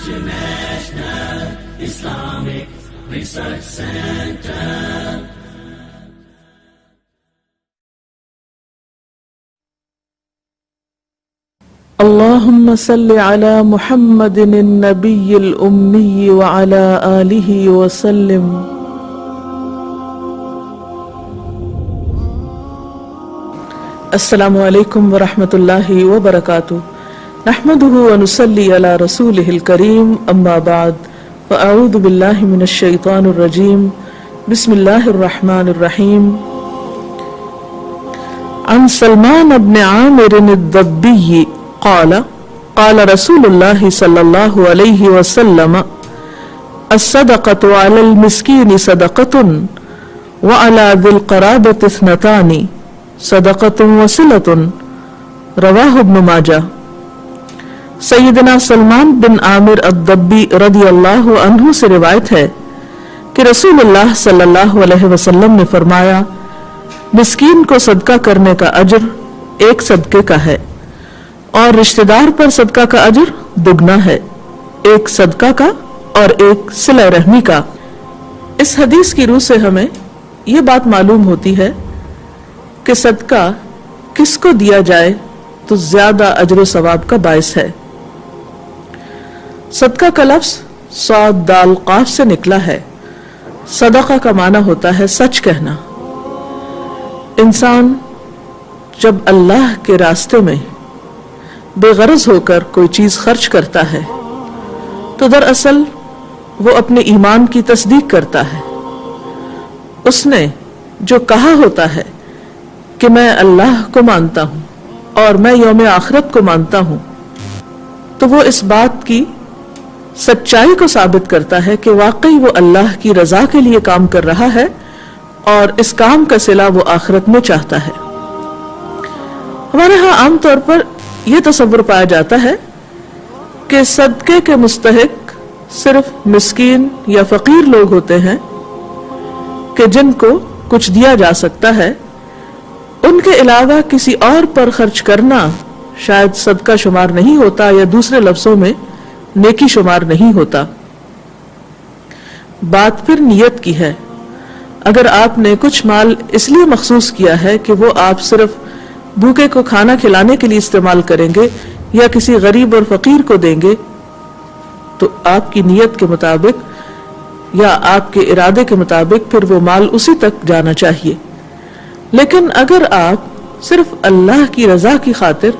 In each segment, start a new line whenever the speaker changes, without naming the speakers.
International Islamic Research Center.
اللهم صل على محمد النبي الأمي وعلى آله وسلم. السلام علیکم ورحمۃ اللہ وبرکاتہ. نحمده ونصلي على رسوله الكريم. اما بعد فاعوذ باللہ من الشیطان الرجیم. بسم اللہ الرحمن الرحیم. عن سلمان بن عامر الضبی قال قال رسول اللہ صلی اللہ علیہ وسلم الصدقة على المسكين صدقة وعلى ذي القرابة اثنتان صدقة وصلة. رواہ ابن ماجہ. سیدنا سلمان بن عامر الضبی رضی اللہ عنہ سے روایت ہے کہ رسول اللہ صلی اللہ علیہ وسلم نے فرمایا، مسکین کو صدقہ کرنے کا اجر ایک صدقے کا ہے اور رشتہ دار پر صدقہ کا اجر دگنا ہے، ایک صدقہ کا اور ایک صلہ رحمی کا. اس حدیث کی روح سے ہمیں یہ بات معلوم ہوتی ہے کہ صدقہ کس کو دیا جائے تو زیادہ اجر و ثواب کا باعث ہے. صدقہ کا لفظ صاد دال قاف سے نکلا ہے. صدقہ کا معنی ہوتا ہے سچ کہنا. انسان جب اللہ کے راستے میں بے غرض ہو کر کوئی چیز خرچ کرتا ہے تو دراصل وہ اپنے ایمان کی تصدیق کرتا ہے. اس نے جو کہا ہوتا ہے کہ میں اللہ کو مانتا ہوں اور میں یوم آخرت کو مانتا ہوں، تو وہ اس بات کی سچائی کو ثابت کرتا ہے کہ واقعی وہ اللہ کی رضا کے لیے کام کر رہا ہے اور اس کام کا صلہ وہ آخرت میں چاہتا ہے. ہمارے ہاں عام طور پر یہ تصور پایا جاتا ہے کہ صدقے کے مستحق صرف مسکین یا فقیر لوگ ہوتے ہیں کہ جن کو کچھ دیا جا سکتا ہے. ان کے علاوہ کسی اور پر خرچ کرنا شاید صدقہ شمار نہیں ہوتا، یا دوسرے لفظوں میں نیکی شمار نہیں ہوتا. بات پھر نیت کی ہے. اگر آپ نے کچھ مال اس لیے مخصوص کیا ہے کہ وہ آپ صرف بھوکے کو کھانا کھلانے کے لیے استعمال کریں گے یا کسی غریب اور فقیر کو دیں گے، تو آپ کی نیت کے مطابق یا آپ کے ارادے کے مطابق پھر وہ مال اسی تک جانا چاہیے. لیکن اگر آپ صرف اللہ کی رضا کی خاطر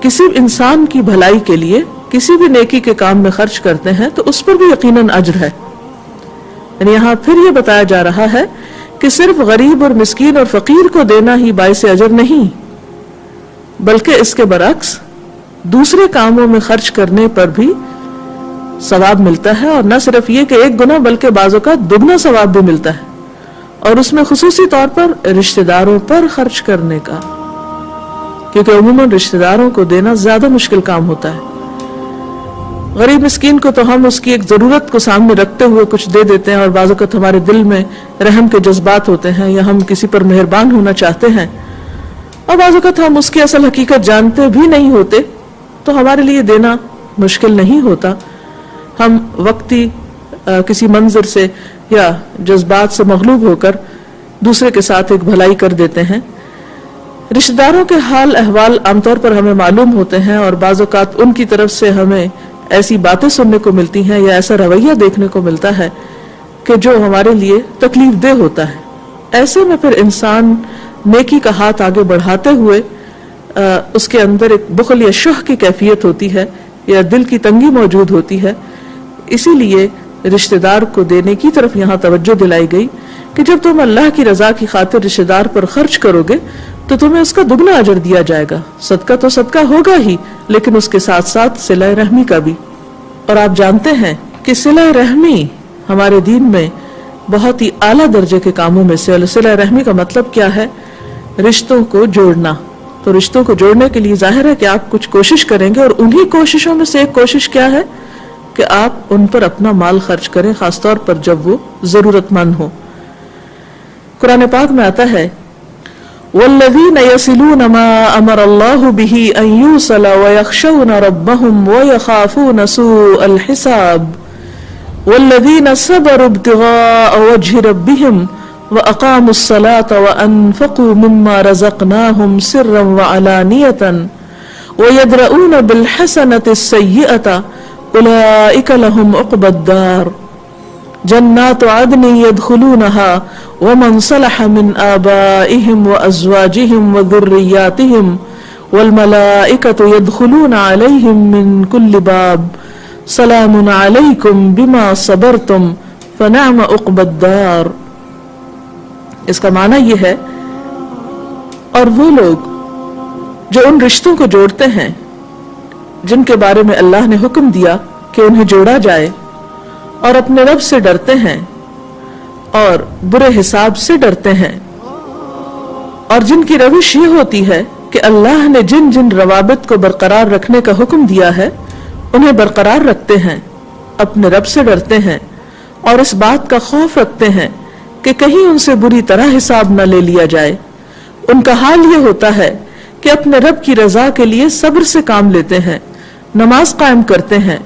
کسی انسان کی بھلائی کے لیے کسی بھی نیکی کے کام میں خرچ کرتے ہیں تو اس پر بھی یقیناً اجر ہے. یعنی یہاں پھر یہ بتایا جا رہا ہے کہ صرف غریب اور مسکین اور فقیر کو دینا ہی باعث اجر نہیں، بلکہ اس کے برعکس دوسرے کاموں میں خرچ کرنے پر بھی ثواب ملتا ہے. اور نہ صرف یہ کہ ایک گنا بلکہ بعض اوقات دگنا ثواب بھی ملتا ہے، اور اس میں خصوصی طور پر رشتہ داروں پر خرچ کرنے کا، کیونکہ عموماً رشتہ داروں کو دینا زیادہ مشکل کام ہوتا ہے. غریب مسکین کو تو ہم اس کی ایک ضرورت کو سامنے رکھتے ہوئے کچھ دے دیتے ہیں، اور بعض اوقات ہمارے دل میں رحم کے جذبات ہوتے ہیں یا ہم کسی پر مہربان ہونا چاہتے ہیں، اور بعض اوقات ہم اس کی اصل حقیقت جانتے بھی نہیں ہوتے، تو ہمارے لیے دینا مشکل نہیں ہوتا. ہم وقتی کسی منظر سے یا جذبات سے مغلوب ہو کر دوسرے کے ساتھ ایک بھلائی کر دیتے ہیں. رشتہ داروں کے حال احوال عام طور پر ہمیں معلوم ہوتے ہیں، اور بعض اوقات ان کی طرف سے ہمیں ایسی باتیں سننے کو ملتی ہیں یا ایسا رویہ دیکھنے کو ملتا ہے کہ جو ہمارے لیے تکلیف دہ ہوتا ہے. ایسے میں پھر انسان نیکی کا ہاتھ آگے بڑھاتے ہوئے اس کے اندر ایک بخل یا شح کی کیفیت ہوتی ہے یا دل کی تنگی موجود ہوتی ہے. اسی لیے رشتہ دار کو دینے کی طرف یہاں توجہ دلائی گئی کہ جب تم اللہ کی رضا کی خاطر رشتہ دار پر خرچ کرو گے تو تمہیں اس کا دگنا اجر دیا جائے گا. صدقہ تو صدقہ ہوگا ہی، لیکن اس کے ساتھ ساتھ صلہ رحمی کا بھی. اور آپ جانتے ہیں کہ صلہ رحمی ہمارے دین میں بہت ہی اعلیٰ درجے کے کاموں میں سے. صلہ رحمی کا مطلب کیا ہے؟ رشتوں کو جوڑنا. تو رشتوں کو جوڑنے کے لیے ظاہر ہے کہ آپ کچھ کوشش کریں گے، اور انہی کوششوں میں سے ایک کوشش کیا ہے کہ آپ ان پر اپنا مال خرچ کریں، خاص طور پر جب وہ ضرورت مند ہو. قرآن پاک میں آتا ہے والذین یصلون ما امر اللہ بہ ان یوصل ویخشون ربهم ویخافون سوء الحساب والذین صبروا ابتغاء وجه ربهم وأقاموا الصلاة وأنفقوا مما رزقناهم سرا وعلانية ويدرؤون بالحسنة السيئة أولئك لهم عقبى الدار جنات عدن يدخلونها ومن صلح من آبائهم وأزواجهم وذرياتهم والملائكة يدخلون عليهم من كل باب سلام عليكم بما صبرتم فنعم عقبى الدار. اس کا معنی یہ ہے اور وہ لوگ جو ان رشتوں کو جوڑتے ہیں جن کے بارے میں اللہ نے حکم دیا کہ انہیں جوڑا جائے اور اپنے رب سے ڈرتے ہیں اور برے حساب سے ڈرتے ہیں اور جن کی روش یہ ہوتی ہے کہ اللہ نے جن جن روابط کو برقرار رکھنے کا حکم دیا ہے انہیں برقرار رکھتے ہیں، اپنے رب سے ڈرتے ہیں اور اس بات کا خوف رکھتے ہیں کہ کہیں ان سے بری طرح حساب نہ لے لیا جائے. ان کا حال یہ ہوتا ہے کہ اپنے رب کی رضا کے لیے صبر سے کام لیتے ہیں، نماز قائم کرتے ہیں،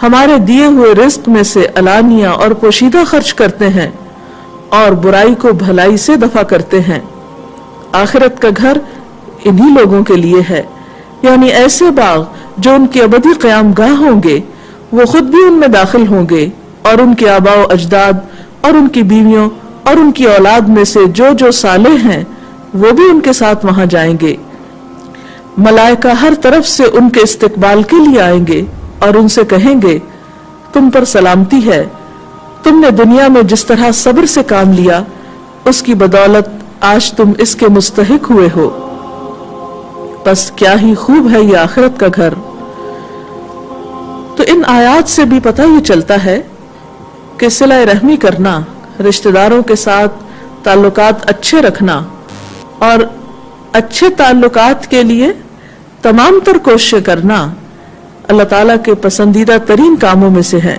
ہمارے دیے ہوئے رزق میں سے علانیہ اور پوشیدہ خرچ کرتے ہیں اور برائی کو بھلائی سے دفع کرتے ہیں. آخرت کا گھر انہی لوگوں کے لیے ہے، یعنی ایسے باغ جو ان کی ابدی قیام گاہ ہوں گے، وہ خود بھی ان میں داخل ہوں گے اور ان کے آباء و اجداد اور ان کی بیویوں اور ان کی اولاد میں سے جو جو صالح ہیں وہ بھی ان کے ساتھ وہاں جائیں گے. ملائکہ ہر طرف سے ان کے استقبال کے لیے آئیں گے اور ان سے کہیں گے تم پر سلامتی ہے، تم نے دنیا میں جس طرح صبر سے کام لیا اس کی بدولت آج تم اس کے مستحق ہوئے ہو، بس کیا ہی خوب ہے یہ آخرت کا گھر. تو ان آیات سے بھی پتہ یہ چلتا ہے کہ صلہ رحمی کرنا، رشتہ داروں کے ساتھ تعلقات اچھے رکھنا اور اچھے تعلقات کے لیے تمام تر کوششیں کرنا اللہ تعالیٰ کے پسندیدہ ترین کاموں میں سے ہے.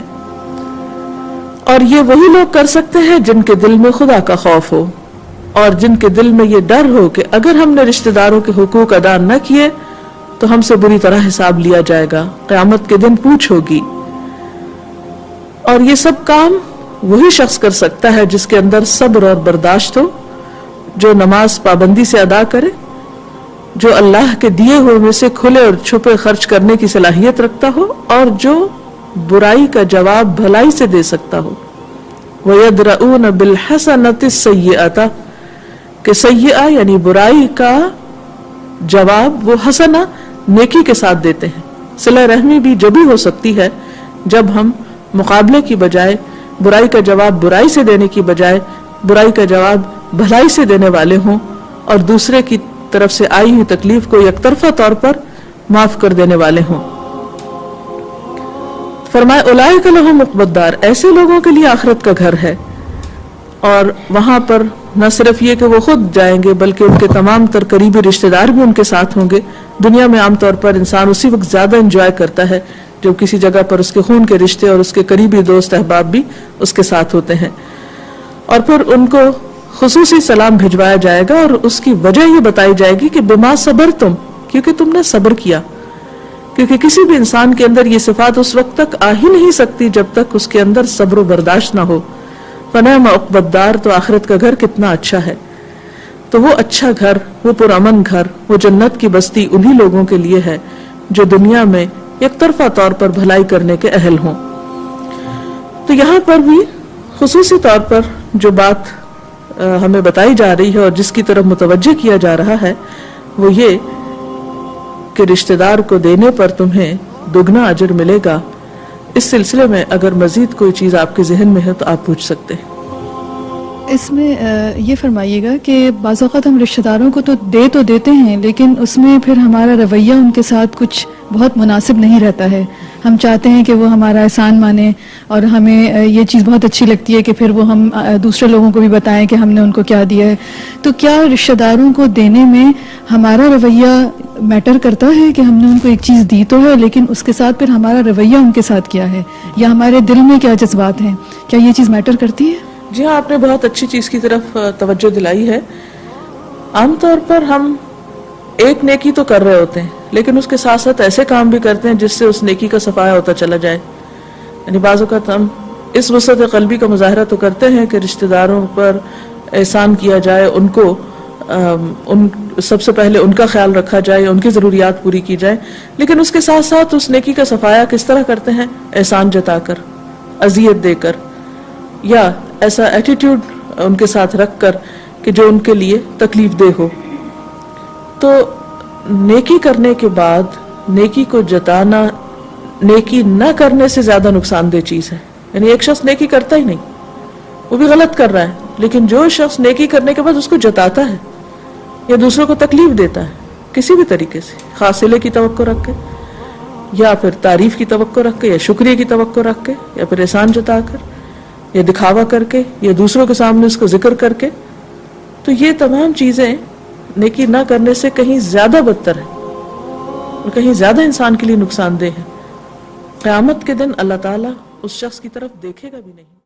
اور یہ وہی لوگ کر سکتے ہیں جن کے دل میں خدا کا خوف ہو اور جن کے دل میں یہ ڈر ہو کہ اگر ہم نے رشتہ داروں کے حقوق ادا نہ کیے تو ہم سے بری طرح حساب لیا جائے گا، قیامت کے دن پوچھ ہوگی. اور یہ سب کام وہی شخص کر سکتا ہے جس کے اندر صبر اور برداشت ہو، جو نماز پابندی سے ادا کرے، جو اللہ کے دیے ہوئے میں سے کھلے اور چھپے خرچ کرنے کی صلاحیت رکھتا ہو اور جو برائی کا جواب بھلائی سے دے سکتا ہو. وَيَدْرَؤُونَ بِالْحَسَنَةِ السَّيِّئَةَ کہ سیئہ یعنی برائی کا جواب وہ حسنہ نیکی کے ساتھ دیتے ہیں. صلہ رحمی بھی جب ہی ہو سکتی ہے جب ہم مقابلے کی بجائے برائی کا جواب برائی سے دینے کی بجائے برائی کا جواب بھلائی سے دینے والے ہوں اور دوسرے کی طرف سے آئی ہوئی تکلیف کو یک طرفہ طور پر معاف کر دینے والے ہوں. فرمائے اولئک لہم عقبی الدار، ایسے لوگوں کے لیے آخرت کا گھر ہے. اور وہاں پر نہ صرف یہ کہ وہ خود جائیں گے بلکہ ان کے تمام تر قریبی رشتہ دار بھی ان کے ساتھ ہوں گے. دنیا میں عام طور پر انسان اسی وقت زیادہ انجوائے کرتا ہے جب کسی جگہ پر اس کے خون کے رشتے اور اس کے قریبی دوست احباب بھی اس کے ساتھ ہوتے ہیں. اور پھر ان کو خصوصی سلام بھجوایا جائے گا اور اس کی وجہ یہ بتائی جائے گی کہ بما صبرتم، کیونکہ تم نے صبر کیا. کیونکہ کسی بھی انسان کے اندر یہ صفات اس وقت تک آ ہی نہیں سکتی جب تک اس کے اندر صبر و برداشت نہ ہو. فنعم عقبی الدار، تو آخرت کا گھر کتنا اچھا ہے. تو وہ اچھا گھر، وہ پرامن گھر، وہ جنت کی بستی انہی لوگوں کے لیے ہے جو دنیا میں یک طرفہ طور پر بھلائی کرنے کے اہل ہوں. تو یہاں پر بھی خصوصی طور پر جو بات ہمیں بتائی جا رہی ہے اور جس کی طرف متوجہ کیا جا رہا ہے وہ یہ کہ رشتہ دار کو دینے پر تمہیں دگنا اجر ملے گا. اس سلسلے میں اگر مزید کوئی چیز آپ کے ذہن میں ہے تو آپ پوچھ سکتے ہیں.
اس میں یہ فرمائیے گا کہ بعض اوقات ہم رشتہ داروں کو تو دیتے ہیں لیکن اس میں پھر ہمارا رویہ ان کے ساتھ کچھ بہت مناسب نہیں رہتا ہے. ہم چاہتے ہیں کہ وہ ہمارا احسان مانے اور ہمیں یہ چیز بہت اچھی لگتی ہے کہ پھر وہ ہم دوسرے لوگوں کو بھی بتائیں کہ ہم نے ان کو کیا دیا ہے. تو کیا رشتہ داروں کو دینے میں ہمارا رویہ میٹر کرتا ہے کہ ہم نے ان کو ایک چیز دی تو ہے لیکن اس کے ساتھ پھر ہمارا رویہ ان کے ساتھ کیا ہے یا ہمارے دل میں کیا جذبات ہیں، کیا یہ چیز میٹر کرتی ہے؟
جی ہاں، آپ نے بہت اچھی چیز کی طرف توجہ دلائی ہے. عام طور پر ہم ایک نیکی تو کر رہے ہوتے ہیں لیکن اس کے ساتھ ساتھ ایسے کام بھی کرتے ہیں جس سے اس نیکی کا صفایا ہوتا چلا جائے. یعنی بعض اوقات ہم اس وسعت قلبی کا مظاہرہ تو کرتے ہیں کہ رشتہ داروں پر احسان کیا جائے، ان کو سب سے پہلے ان کا خیال رکھا جائے، ان کی ضروریات پوری کی جائے، لیکن اس کے ساتھ ساتھ اس نیکی کا صفایا کس طرح کرتے ہیں؟ احسان جتا کر، اذیت دے کر، یا ایسا ایٹیٹیوڈ ان کے ساتھ رکھ کر کہ جو ان کے لیے تکلیف دہ ہو. تو نیکی کرنے کے بعد نیکی کو جتانا نیکی نہ کرنے سے زیادہ نقصان دہ چیز ہے. یعنی ایک شخص نیکی کرتا ہی نہیں، وہ بھی غلط کر رہا ہے، لیکن جو شخص نیکی کرنے کے بعد اس کو جتاتا ہے یا دوسروں کو تکلیف دیتا ہے کسی بھی طریقے سے، خاص صلے کی توقع رکھ کے یا پھر تعریف کی توقع رکھ کے یا شکریہ کی توقع رکھ کے یا پھر احسان جتا کر یا دکھاوا کر کے یا دوسروں کے سامنے اس کو ذکر کر کے، تو یہ تمام چیزیں نیکی نہ کرنے سے کہیں زیادہ بدتر ہیں اور کہیں زیادہ انسان کے لیے نقصان دہ ہیں. قیامت کے دن اللہ تعالیٰ اس شخص کی طرف دیکھے گا بھی نہیں.